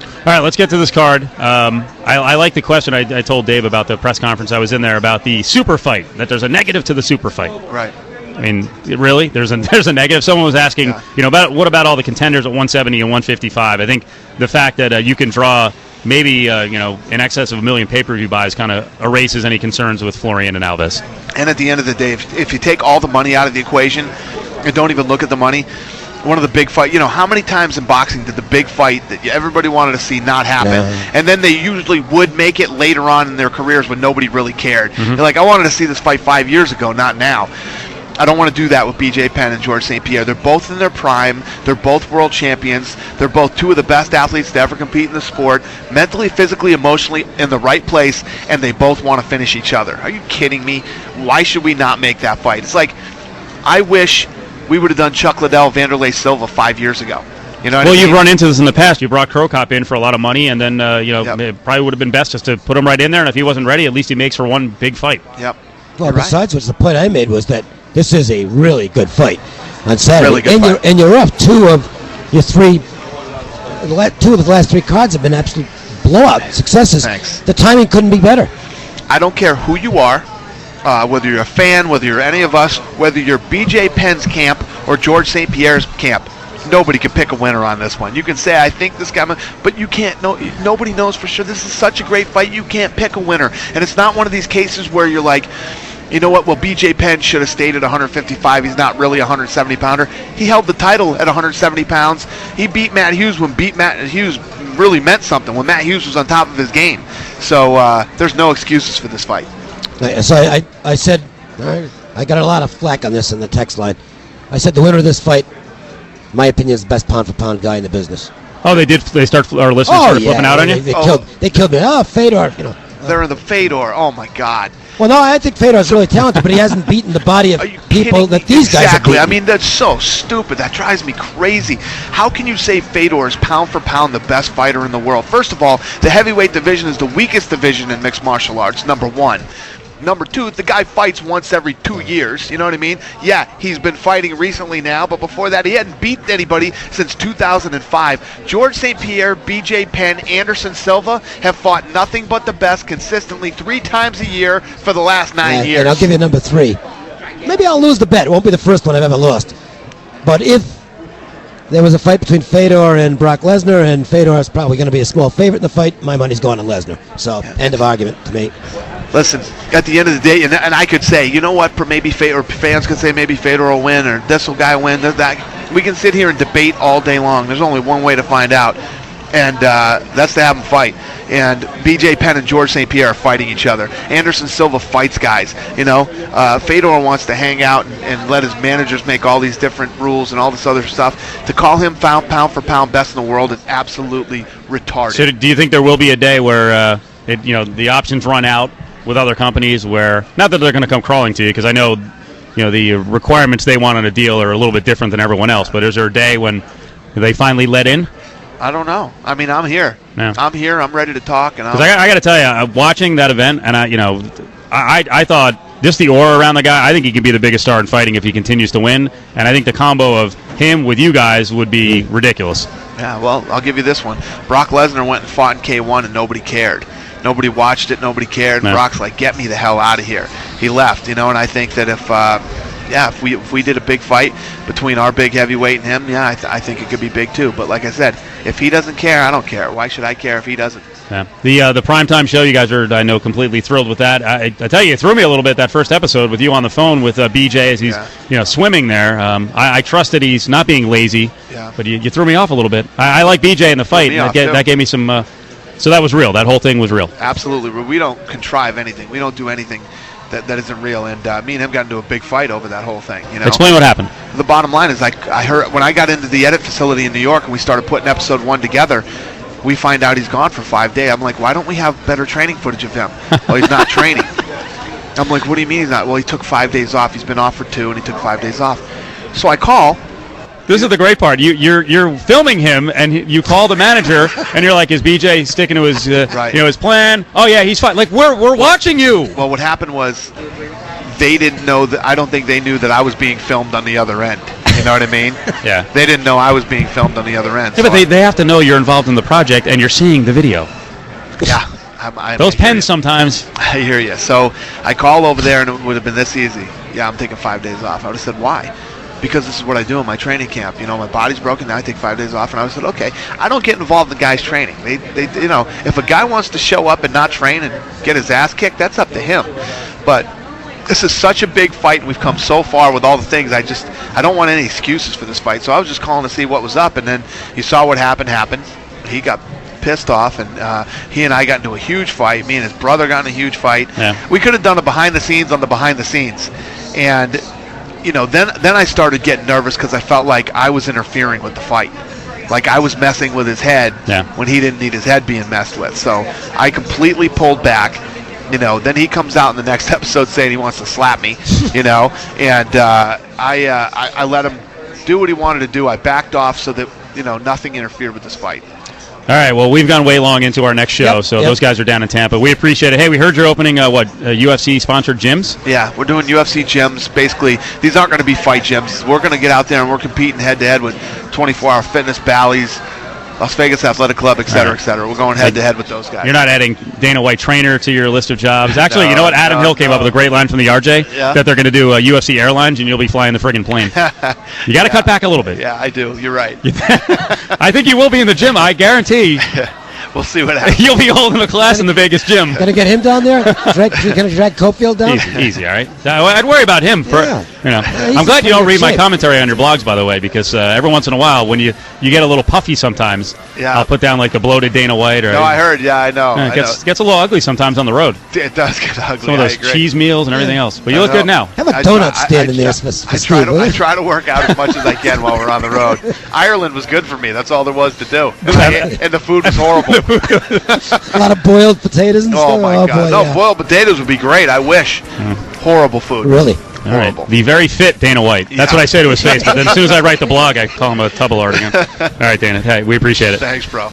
All right, let's get to this card. I like the question I told Dave about the press conference I was in there about the super fight, that there's a negative to the super fight. Right. I mean, really? There's a negative? Someone was asking, what about all the contenders at 170 and 155? I think the fact that you can draw maybe, in excess of 1 million pay-per-view buys kind of erases any concerns with Florian and Alves. And at the end of the day, if you take all the money out of the equation and don't even look at the money, one of the big fight, how many times in boxing did the big fight that everybody wanted to see not happen? Yeah. And then they usually would make it later on in their careers when nobody really cared. Mm-hmm. They're like, I wanted to see this fight 5 years ago, not now. I don't want to do that with BJ Penn and George St. Pierre. They're both in their prime. They're both world champions. They're both two of the best athletes to ever compete in the sport, mentally, physically, emotionally in the right place, and they both want to finish each other. Are you kidding me? Why should we not make that fight? It's like, I wish we would have done Chuck Liddell, Vanderlei Silva 5 years ago. You know what I mean? You've run into this in the past. You brought Krokop in for a lot of money, and then it probably would have been best just to put him right in there, and if he wasn't ready, at least he makes for one big fight. Yep. Well, besides which, the point I made was that this is a really good fight on Saturday. Really good fight. And you're up two of the last three cards have been absolute blowout successes. Thanks. The timing couldn't be better. I don't care who you are, whether you're a fan, whether you're any of us, whether you're BJ Penn's camp or George St. Pierre's camp. Nobody can pick a winner on this one. You can say, I think this guy, but you can't know. Nobody knows for sure. This is such a great fight. You can't pick a winner. And it's not one of these cases where you're like, you know what, well, BJ Penn should have stayed at 155. He's not really a 170-pounder. He held the title at 170 pounds. He beat Matt Hughes when Matt Hughes really meant something, when Matt Hughes was on top of his game. So there's no excuses for this fight. So I said, I got a lot of flack on this in the text line. I said the winner of this fight, in my opinion, is the best pound-for-pound guy in the business. Oh, they did. Our listeners started flipping out on you? They killed me. Oh, Fedor, They're in the Fedor. Oh, my God. Well, no, I think Fedor's really talented, but he hasn't beaten the body of people that these guys have beaten. Exactly. I mean, that's so stupid. That drives me crazy. How can you say Fedor is pound for pound the best fighter in the world? First of all, the heavyweight division is the weakest division in mixed martial arts, number one. Number two, the guy fights once every 2 years. You know what I mean? Yeah, he's been fighting recently now, but before that, he hadn't beaten anybody since 2005. George St. Pierre, BJ Penn, Anderson Silva have fought nothing but the best consistently 3 times a year for the last 9 years. And I'll give you number 3. Maybe I'll lose the bet. It won't be the first one I've ever lost. But if there was a fight between Fedor and Brock Lesnar, and Fedor is probably going to be a small favorite in the fight, my money's going on Lesnar. So, end of argument to me. Listen, at the end of the day, and I could say, you know what, maybe fans could say maybe Fedor will win, or this guy will win. That we can sit here and debate all day long. There's only one way to find out, and that's to have them fight. And BJ Penn and George St. Pierre are fighting each other. Anderson Silva fights guys. Fedor wants to hang out and let his managers make all these different rules and all this other stuff. To call him pound for pound best in the world is absolutely retarded. So do you think there will be a day where the options run out with other companies, where not that they're going to come crawling to you, because I know the requirements they want on a deal are a little bit different than everyone else, but is there a day when they finally let in? I don't know. I mean, I'm here. Yeah. I'm here. I'm ready to talk. And I got to tell you, watching that event, and I thought just the aura around the guy. I think he could be the biggest star in fighting if he continues to win, and I think the combo of him with you guys would be ridiculous. Yeah. Well, I'll give you this one. Brock Lesnar went and fought in K1, and nobody cared. Nobody watched it. Nobody cared. No. Brock's like, get me the hell out of here. He left, and I think that if we did a big fight between our big heavyweight and him, I think it could be big too. But like I said, if he doesn't care, I don't care. Why should I care if he doesn't? Yeah. The primetime show, you guys are, I know, completely thrilled with that. I tell you, it threw me a little bit, that first episode with you on the phone with BJ as he's swimming there. I trust that he's not being lazy, but you threw me off a little bit. I like BJ in the fight. That gave me some... So that was real. That whole thing was real. Absolutely. We don't contrive anything. We don't do anything that isn't real. And me and him got into a big fight over that whole thing. Explain what happened. The bottom line is, I heard when I got into the edit facility in New York and we started putting episode 1 together, we find out he's gone for 5 days. I'm like, why don't we have better training footage of him? Well, he's not training. I'm like, what do you mean he's not? Well, he took 5 days off. He's been off for 2, and he took 5 days off. So I call. This is the great part. You're filming him, and you call the manager, and you're like, "Is BJ sticking to his his plan?" Oh yeah, he's fine. Like we're watching you. Well, what happened was they didn't know that. I don't think they knew that I was being filmed on the other end. You know what I mean? Yeah. They didn't know I was being filmed on the other end. Yeah, but they have to know you're involved in the project and you're seeing the video. Yeah. Those pens sometimes. I hear you. So I call over there, and it would have been this easy. Yeah, I'm taking 5 days off. I would have said, why? Because this is what I do in my training camp. You know, my body's broken. Now I take 5 days off. And I would have said, okay, I don't get involved in the guy's training. They, you know, if a guy wants to show up and not train and get his ass kicked, that's up to him. But this is such a big fight, and we've come so far with all the things. I don't want any excuses for this fight. So I was just calling to see what was up. And then you saw what happened. He got pissed off, and he and I got into a huge fight. Me and his brother got in a huge fight. Yeah. We could have done a behind the scenes on the behind the scenes, and you know, then I started getting nervous because I felt like I was interfering with the fight, like I was messing with his head when he didn't need his head being messed with. So I completely pulled back. You know, then he comes out in the next episode saying he wants to slap me. You know, and I let him do what he wanted to do. I backed off so that, you know, nothing interfered with this fight. All right, well, we've gone way long into our next show, so those guys are down in Tampa. We appreciate it. Hey, we heard you're opening, UFC-sponsored gyms? Yeah, we're doing UFC gyms. Basically, these aren't going to be fight gyms. We're going to get out there and we're competing head-to-head with 24-Hour Fitness, Bally's, Las Vegas Athletic Club, et cetera, et cetera. We're going head-to-head with those guys. You're not adding Dana White trainer to your list of jobs. Actually, you know what? Adam Hill came up with a great line from the RJ that they're going to do UFC Airlines, and you'll be flying the friggin' plane. You got to cut back a little bit. Yeah, I do. You're right. I think you will be in the gym. I guarantee. We'll see what happens. You'll be holding a class in the Vegas gym. Gonna get him down there? Gonna drag Cofield down? Easy, all right? I'd worry about him. I'm glad you don't read my commentary on your blogs, by the way, because every once in a while, when you get a little puffy sometimes, I'll put down like the bloated Dana White. Or, no, I heard. Yeah, I know. It gets a little ugly sometimes on the road. It does get ugly. Some of those cheese meals and everything else. But you look good now. Have a donut stand in there for Steve. I try to work out as much as I can while we're on the road. Ireland was good for me. That's all there was to do. And the food was horrible. A lot of boiled potatoes and stuff. Oh, my God. Boy, boiled potatoes would be great. I wish. Horrible food. Really? All right. The very fit Dana White. That's what I say to his face. But then as soon as I write the blog, I call him a tubble again. All right, Dana. Hey, we appreciate it. Thanks, bro.